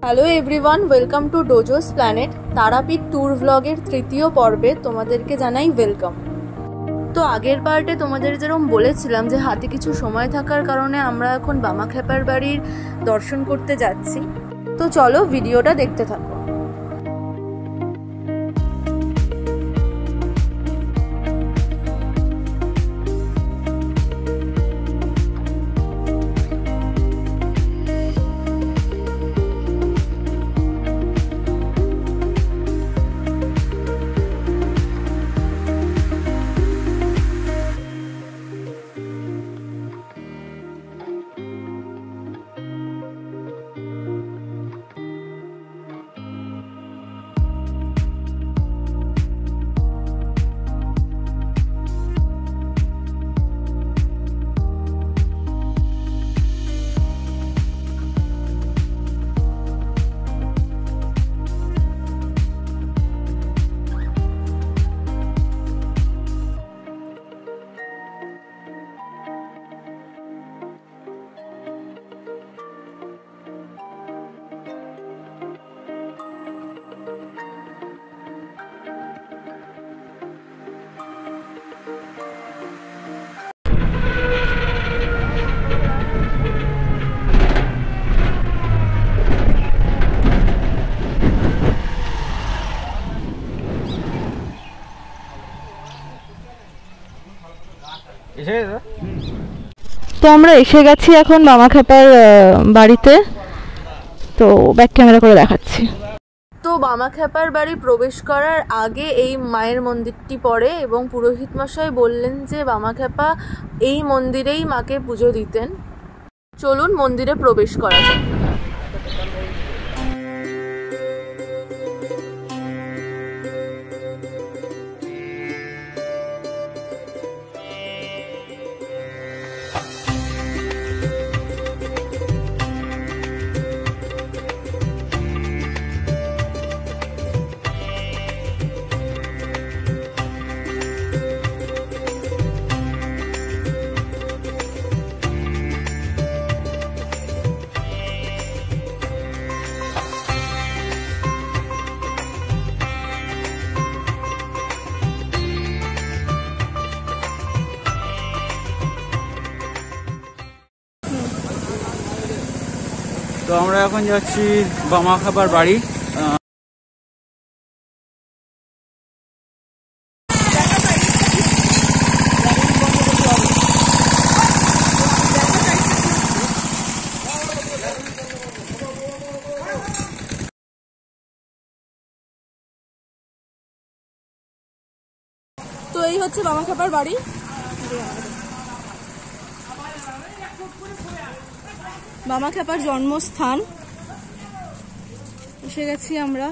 Hello everyone, welcome to Dojos planet. Tarapith tour ব্লগের তৃতীয় পর্বে তোমাদেরকে জানাই ওয়েলকাম। তো আগের পার্টে তোমাদের যেরকম বলেছিলাম যে হাতে কিছু সময় থাকার কারণে আমরা এখন বামাখ্যাপার বাড়ির দর্শন করতে যাচ্ছি। তো চলো ভিডিওটা দেখতে থাকো। তো আমরা এসে গেছি এখন বামাখ্যাপার বাড়িতে। তো ব্যাক ক্যামেরা করে দেখাচ্ছি। তো বামাখ্যাপার বাড়ি প্রবেশ করার আগে এই মায়ের মন্দিরটি পড়ে এবং পুরোহিত মশাই বললেন যে বামাখ্যাপা এই মন্দিরেই মাকে পুজো দিতেন। চলুন মন্দিরে প্রবেশ করা যাক। তো আমরা এখন যাচ্ছি বামাখ্যাপার বাড়ি। তো এই হচ্ছে বামাখ্যাপার বাড়ি, বামাখ্যাপার জন্মস্থান। এসে গেছি আমরা।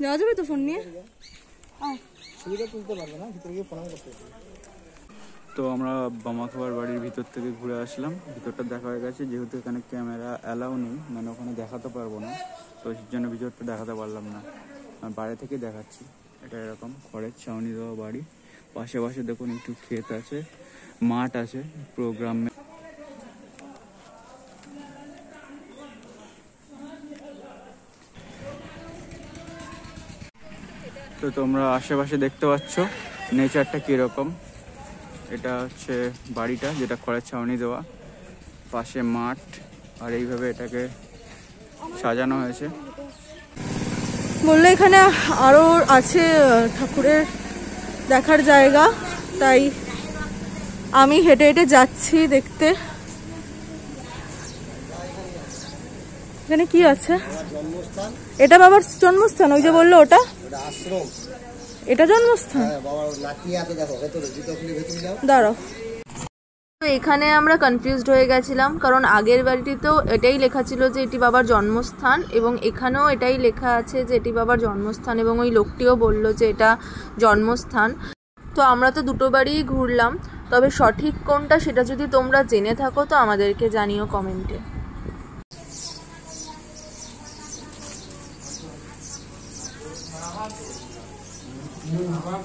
যাওয়া যাবে তো ফোন নিয়ে? তো আমরা বামাখ্যাপার বাড়ির ভিতর থেকে ঘুরে আসলাম। ভিতরটা দেখা হয়ে গেছে, যেহেতু এখানে ক্যামেরা অ্যালাউ নেই, মানে ওখানে দেখাতে পারবো না, তো সেই জন্য ভিতরটা দেখাতে পারলাম না। বাইরে থেকে দেখাচ্ছি। এটা এরকম খড়ের ছাউনি দেওয়া বাড়ি। পাশে পাশে দেখুন একটু ক্ষেত আছে, মাঠ আছে প্রোগ্রামে। তো তোমরা আশেপাশে দেখতে পাচ্ছ নেচারটা কিরকম। এটা হচ্ছে বাড়িটা, যেটা খড়ের ছাউনি দেওয়া, পাশে মাঠ, আর এইভাবে এটাকে সাজানো হয়েছে। বললে এখানে আরো আছে ঠাকুরের দেখার জায়গা, তাই আমি হেঁটে হেঁটে যাচ্ছি দেখতে। এখানে কি আছে? এটা বাবার জন্মস্থান। ওই যে বললো ওটা আশ্রম, এটা জন্মস্থান। দাঁড়াও, তো এখানে আমরা কনফিউজড হয়ে গেছিলাম, কারণ আগের বাড়িটিতেও এটাই লেখা ছিল যে এটি বাবার জন্মস্থান, এবং এখানেও এটাই লেখা আছে যে এটি বাবার জন্মস্থান, এবং ওই লোকটিও বলল যে এটা জন্মস্থান। তো আমরা তো দুটো বাড়িই ঘুরলাম, তবে সঠিক কোনটা সেটা যদি তোমরা জেনে থাকো তো আমাদেরকে জানিও কমেন্টে। আর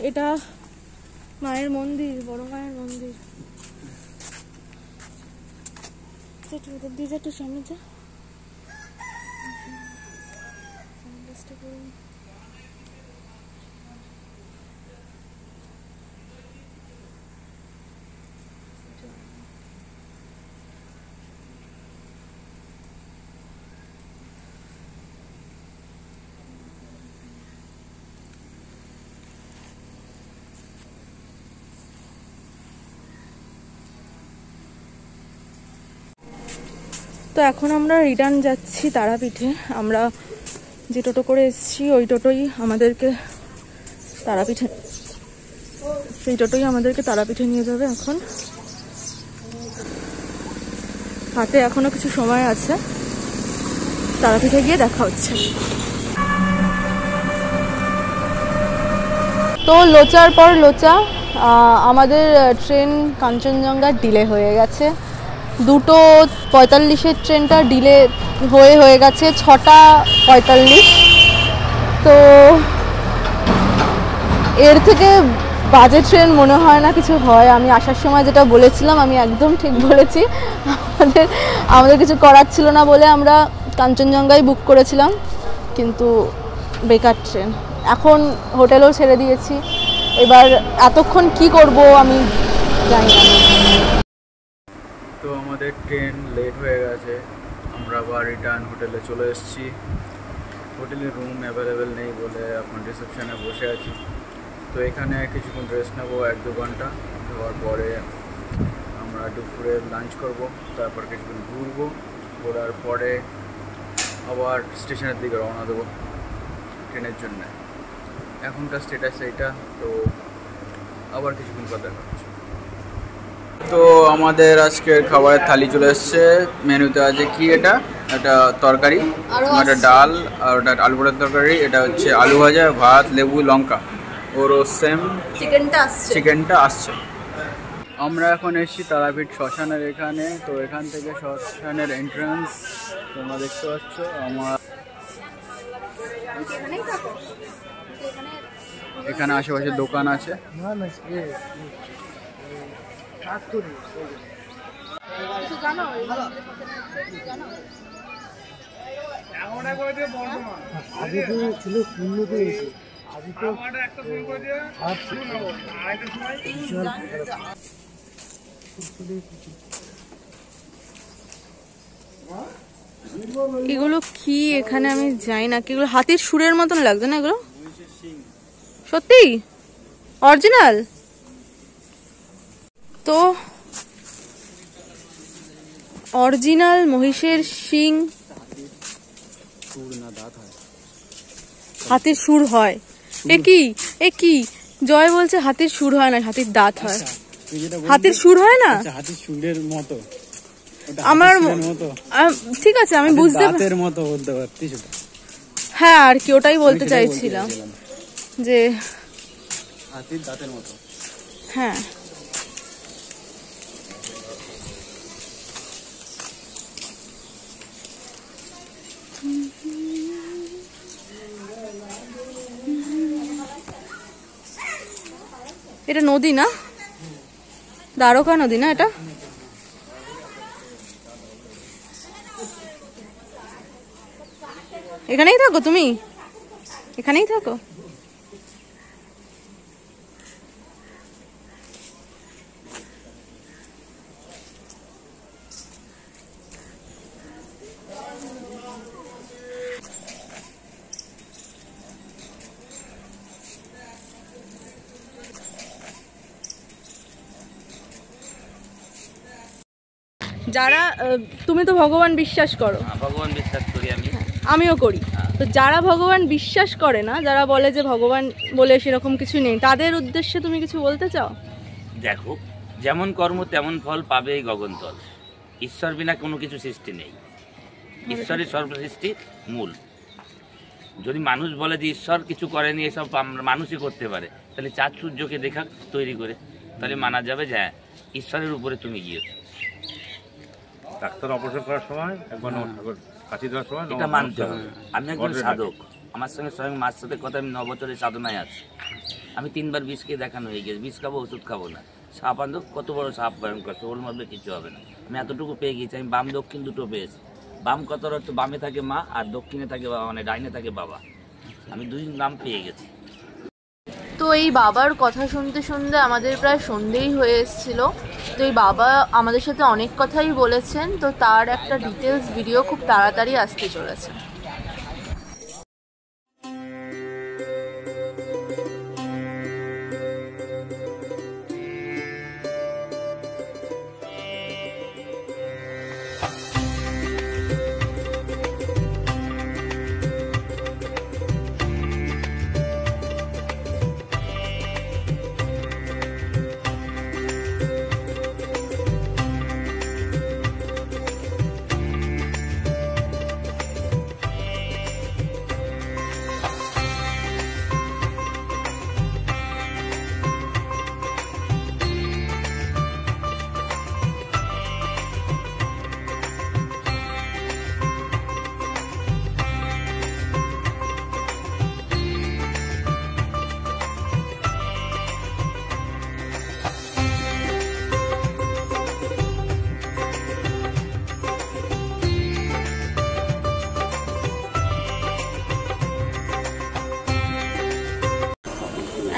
এটা মায়ের মন্দির, বড় মায়ের মন্দির। একটু সামনে যা। তো এখন আমরা রিটার্ন যাচ্ছি তারাপীঠে। আমরা যে টোটো করে এসেছি ওই টোটোই আমাদেরকে তারাপীঠে নিয়ে যাবে। এখন হাতে এখনো কিছু সময় আছে, তারাপীঠে গিয়ে দেখা হচ্ছে। তো লোচার পর লোচা, আমাদের ট্রেন কাঞ্চনজঙ্ঘা ডিলে হয়ে গেছে। 2:45-এর ট্রেনটা ডিলে হয়ে গেছে 6:45। তো এর থেকে বাজে ট্রেন মনে হয় না কিছু হয়। আমি আসার সময় যেটা বলেছিলাম আমি একদম ঠিক বলেছি। আমাদের কিছু করার ছিল না বলে আমরা কাঞ্চনজঙ্ঘাই বুক করেছিলাম, কিন্তু বেকার ট্রেন। এখন হোটেলও ছেড়ে দিয়েছি, এবার এতক্ষণ কি করব আমি জানি না। তো আমাদের ট্রেন লেট হয়ে গেছে, আমরা আবার রিটার্ন হোটেলে চলে এসেছি। হোটেলে রুম অ্যাভেলেবেল নেই বলে এখন রিসেপশনে বসে আছি। তো এখানে কিছুক্ষণ রেস্ট নেবো, 1-2 ঘন্টা। যাওয়ার পরে আমরা দুপুরে লাঞ্চ করব, তারপর কিছুক্ষণ ঘোরার পরে আবার স্টেশনের দিকে রওনা দেবো ট্রেনের জন্য। এখনকার স্টেটাস এইটা। তো আবার কিছুক্ষণ পর দেখা হচ্ছে। তো আমাদের আজকের খাবারের থালি চলে এসছে। মেনুতে আছে কি, এটা তরকারি, একটা ডাল, আর ওটা আলু পোড়ার তরকারি, এটা হচ্ছে আলু ভাজা, ভাত, লেবু, লঙ্কা। ওরও সেম চিকেনটা আসছে। আমরা এখন এসেছি তারাপীঠ শ্মশানের এখানে। তো এখান থেকে শ্মশানের এন্ট্রান্স তোমরা দেখতে পাচ্ছ। এখানে আশেপাশে দোকান আছে। এগুলো কি এখানে আমি জানি না, এগুলো হাতির সুরের মতন লাগছে না? এগুলো সত্যি অরিজিনাল? তো অরিজিনাল মহিষের শিং, হাতির সুর হয়। এ কি জয় বলছে হাতির সুর হয় না, হাতির দাঁত হয়। হাতির সুর হয় না? হাতির সুরের মতো আমার ঠিক আছে, আমি বুঝতে হ্যাঁ আর কি ওটাই বলতে চাইছিলাম যে হাতির দাঁতের মতো। হ্যাঁ এটা নদী না, দ্বারকা নদী না এটা? এখানেই থাকো তুমি? এখানেই থাকো? যারা তুমি তো ভগবান বিশ্বাস করো? ভগবান বিশ্বাস করি আমি, আমিও করি। তো যারা ভগবান বিশ্বাস করে না, যারা বলে যে ভগবান বলে সেরকম কিছু নেই, তাদের উদ্দেশ্যে তুমি কিছু বলতে চাও? দেখো, যেমন কর্ম তেমন ফল পাবে এই গগনতল। ঈশ্বর বিনা কোনো কিছু সৃষ্টি নেই। ঈশ্বরই সর্বসৃষ্টি মূল। যদি মানুষ বলে যে ঈশ্বর কিছু করেনি, এসব মানুষই করতে পারে, তাহলে চাঁদ সূর্যকে দেখা তৈরি করে, তাহলে মানা যাবে যে হ্যাঁ ঈশ্বরের উপরে তুমি গিয়েছো। ডাক্তার অপারেশন করার সময় একবার কাশি দেওয়ার সময় এটা মানতে হবে। আমি একজন সাধক, আমার সঙ্গে স্বয়ং মার সাথে কথা, আমি 9 বছরের সাধনায় আছি। আমি 3 বার বিষকে দেখানো হয়ে গেছে, বিষ খাবো, ওষুধ খাবো না। সাপ আনতো, কত বড় সাপ ভয়ঙ্কর, ওর মধ্যে কিছু হবে না। আমি এতটুকু পেয়ে গেছি, আমি বাম দক্ষিণ দুটো পেয়েছি। বাম কত অর্থ, বামে থাকে মা আর দক্ষিণে থাকে বাবা, মানে ডাইনে থাকে বাবা। আমি 2 নাম পেয়ে গেছি। তো এই বাবার কথা শুনতে শুনতে আমাদের প্রায় সন্ধেই হয়ে এসেছিল। তো এই বাবা আমাদের সাথে অনেক কথাই বলেছেন, তো তার একটা ডিটেলস ভিডিও খুব তাড়াতাড়ি আসতে চলেছে।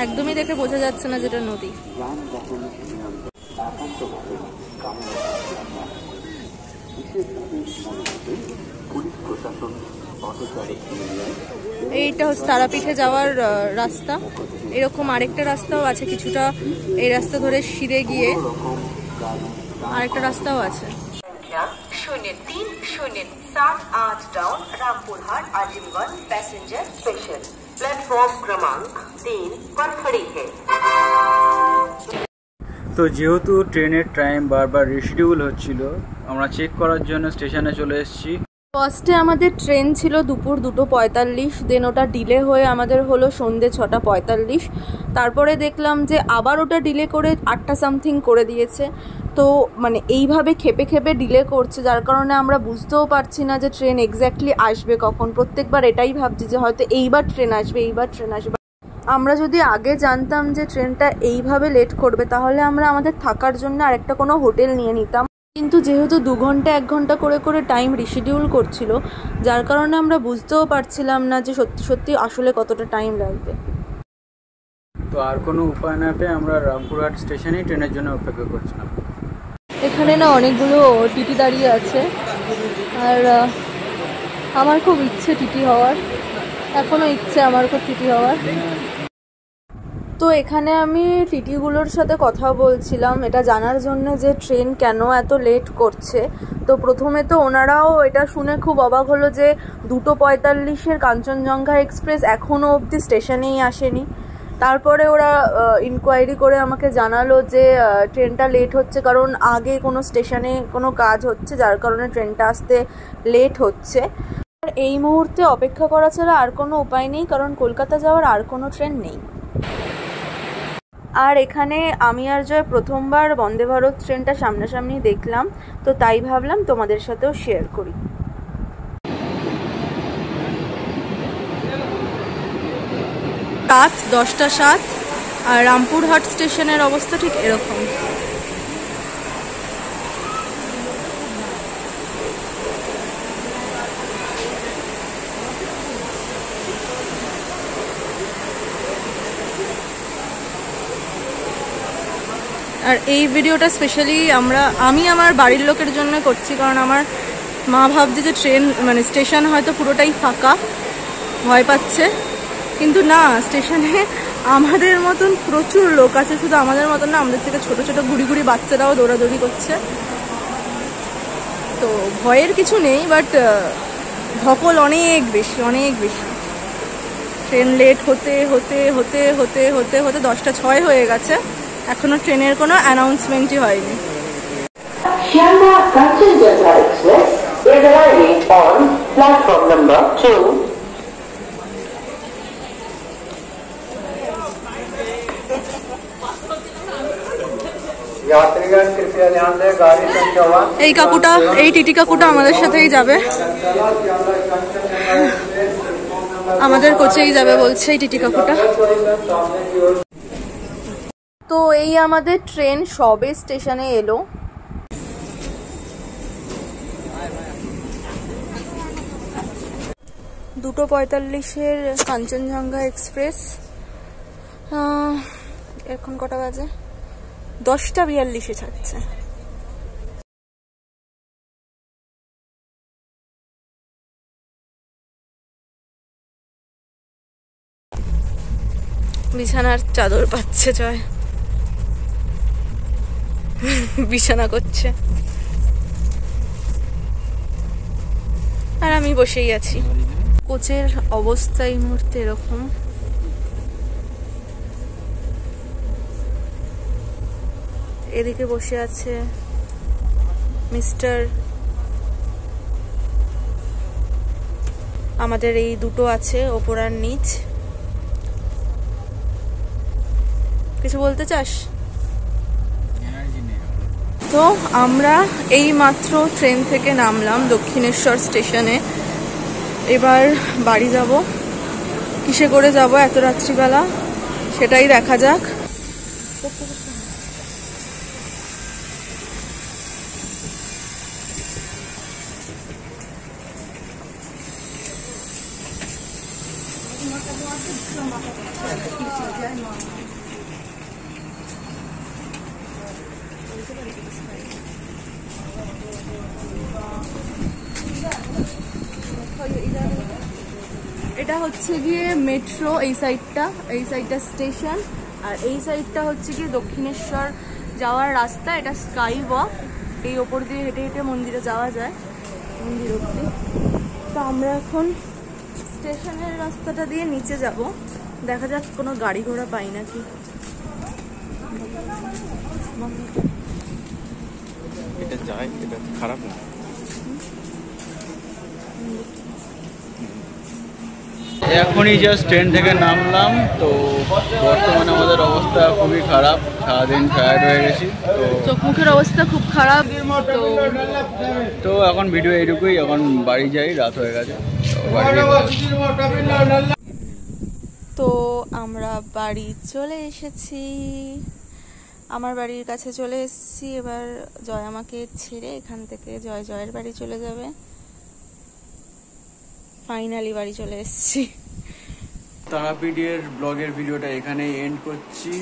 একদমই দেখে বোঝা যাচ্ছে না যেটা নদী। এইটা হচ্ছে তারাপীঠে যাওয়ার রাস্তা। এরকম আরেকটা রাস্তাও আছে কিছুটা, এই রাস্তা ধরে সিঁড়ে গিয়ে আরেকটা রাস্তাও আছে। 0307 डाउन रामपुरहाट आजीवन पैसेंजर स्पेशल प्लेटफॉर्म क्रमांक 3 पर खड़ी है। তো যেহেতু ট্রেনের টাইম বারবার রিশিডিউল হচ্ছিল, আমরা চেক করার জন্য স্টেশনে চলে এসেছি। ফার্স্টে আমাদের ট্রেন ছিল দুপুর 2:45, দেন ওটা ডিলে হয়ে আমাদের হলো সন্ধ্যে 6:45। তারপরে দেখলাম যে আবার ওটা ডিলে করে 8টা সামথিং করে দিয়েছে। তো মানে এইভাবে খেপে খেপে ডিলে করছে, যার কারণে আমরা বুঝতেও পারছি না যে ট্রেন এক্স্যাক্টলি আসবে কখন। প্রত্যেকবার এটাই ভাবছি যে হয়তো এইবার ট্রেন আসবে, এইবার ট্রেন আসবে। আমরা যদি আগে জানতাম যে ট্রেনটা এইভাবে লেট করবে, তাহলে আমরা আমাদের থাকার জন্য আরেকটা কোনো হোটেল নিয়ে নিতাম। কিন্তু যেহেতু 2 ঘন্টা 1 ঘন্টা করে করে টাইম রিশিডিউল করছিল, যার কারণে আমরা বুঝতেও পারছিলাম না যে সত্যি সত্যি আসলে কতটা টাইম লাগবে। তো আর কোনো উপায় না পেয়ে আমরা রামপুরহাট স্টেশনেই ট্রেনের জন্য অপেক্ষা করছিলাম। এখানে না অনেকগুলো টিটি দাঁড়িয়ে আছে, আর আমার খুব ইচ্ছে টিটি হওয়ার, এখনও ইচ্ছে আমার খুব টিটি হওয়ার। তো এখানে আমি টিটিগুলোর সাথে কথা বলছিলাম এটা জানার জন্য যে ট্রেন কেন এত লেট করছে। তো প্রথমে তো ওনারাও এটা শুনে খুব অবাক হলো যে 2:45-এর কাঞ্চনজঙ্ঘা এক্সপ্রেস এখনও অবধি স্টেশনেই আসেনি। তারপরে ওরা ইনকোয়ারি করে আমাকে জানালো যে ট্রেনটা লেট হচ্ছে কারণ আগে কোনো স্টেশনে কোনো কাজ হচ্ছে, যার কারণে ট্রেনটা আসতে লেট হচ্ছে। আর এই মুহূর্তে অপেক্ষা করা ছাড়া আর কোনো উপায় নেই, কারণ কলকাতা যাওয়ার আর কোনো ট্রেন নেই। আর এখানে আমি আর জয় প্রথমবার বন্দে ভারত ট্রেনটা সামনাসামনি দেখলাম, তো তাই ভাবলাম তোমাদের সাথেও শেয়ার করি। রাত 10:07 আর রামপুরহাট স্টেশনের অবস্থা ঠিক এরকম। আর এই ভিডিওটা স্পেশালি আমি আমার বাড়ির লোকের জন্য করছি, কারণ আমার মা ভাবছে যে ট্রেন মানে স্টেশন হয়তো পুরোটাই ফাঁকা, ভয় পাচ্ছে। কিন্তু না, স্টেশনে আমাদের মতন প্রচুর লোক আছে, শুধু আমাদের মতন না, আমাদের থেকে ছোট ছোট ঘুরি ঘুরি বাচ্চারাও দৌড়াদৌড়ি করছে। তো ভয়ের কিছু নেই, বাট ধকল অনেক বেশি অনেক বেশি। ট্রেন লেট হতে হতে হতে হতে হতে হতে 10:06 হয়ে গেছে, এখনো ট্রেনের কোনো অ্যানাউন্সমেন্টই হয়নি। Sealdah Kanchenjunga express is arriving on platform number 2. यात्रीगण कृपया ध्यान दें गाड़ी संख्या 1 এই কাকুটা, এই টিটি কাকুটা আমাদের সাথেই যাবে, আমাদের কোচেই যাবে বলছে এই টিটি কাকুটা। তো এই আমাদের ট্রেন সবে স্টেশনে এলো। দুটো 45-এর কাঞ্চনজঙ্ঘা এক্সপ্রেস। এখন কটা বাজে? 10:42-এ ছাড়ছে। বিছানার চাদর পাচ্ছে জয়, বিছানা করছে, আর আমি বসেই আছি। কোচের অবস্থা এই মুহূর্তে এরকম। এদিকে বসে আছে মিস্টার, আমাদের এই দুটো আছে ওপর আর নিচ। কিছু বলতে চাস? তো আমরা এই মাত্র ট্রেন থেকে নামলাম দক্ষিণেশ্বর স্টেশনে। এবার বাড়ি যাব। কিসে করে যাব এত রাত্রিবেলা সেটাই দেখা যাক। এটা হচ্ছে গিয়ে মেট্রো, এই সাইডটা স্টেশন, আর এই সাইডটা হচ্ছে গিয়ে দক্ষিণেশ্বর যাওয়ার রাস্তা। এটা স্কাই ওয়াক, এই ওপর দিয়ে হেঁটে হেঁটে মন্দিরে যাওয়া যায়, মন্দির অবধি। তো আমরা এখন স্টেশনের রাস্তাটা দিয়ে নিচে যাব, দেখা যাক কোনো গাড়ি ঘোড়া পাই নাকি। এটা যায়, এটা খারাপ না। এখনই জাস্ট ট্রেন থেকে নামলাম। তো বর্তমানে আমাদের অবস্থা খুবই খারাপ, সারাদিন টায়ার্ড হয়ে গেছি, তো চোখ মুখের অবস্থা খুব খারাপ। তো এখন ভিডিও এইটুকুই, এখন বাড়ি যাই, রাত হয়ে গেছে। তো আমরা বাড়ি চলে এসেছি, আমার বাড়ির কাছে চলে এসেছি। এবার জয় আমাকে ছেড়ে এখান থেকে জয়ের বাড়ি চলে যাবে। ফাইনালি বাড়ি চলে এসেছি। তারাপীঠের ব্লগের ভিডিওটা এখানেই এন্ড করছি।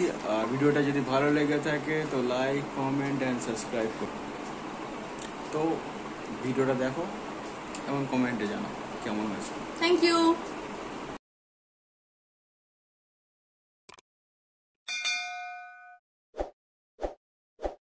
ভিডিওটা যদি ভালো লেগে থাকে তো লাইক, কমেন্ট অ্যান্ড সাবস্ক্রাইব করো। তো ভিডিওটা দেখো এবং কমেন্টে জানাও কেমন হয়েছে। Thank you.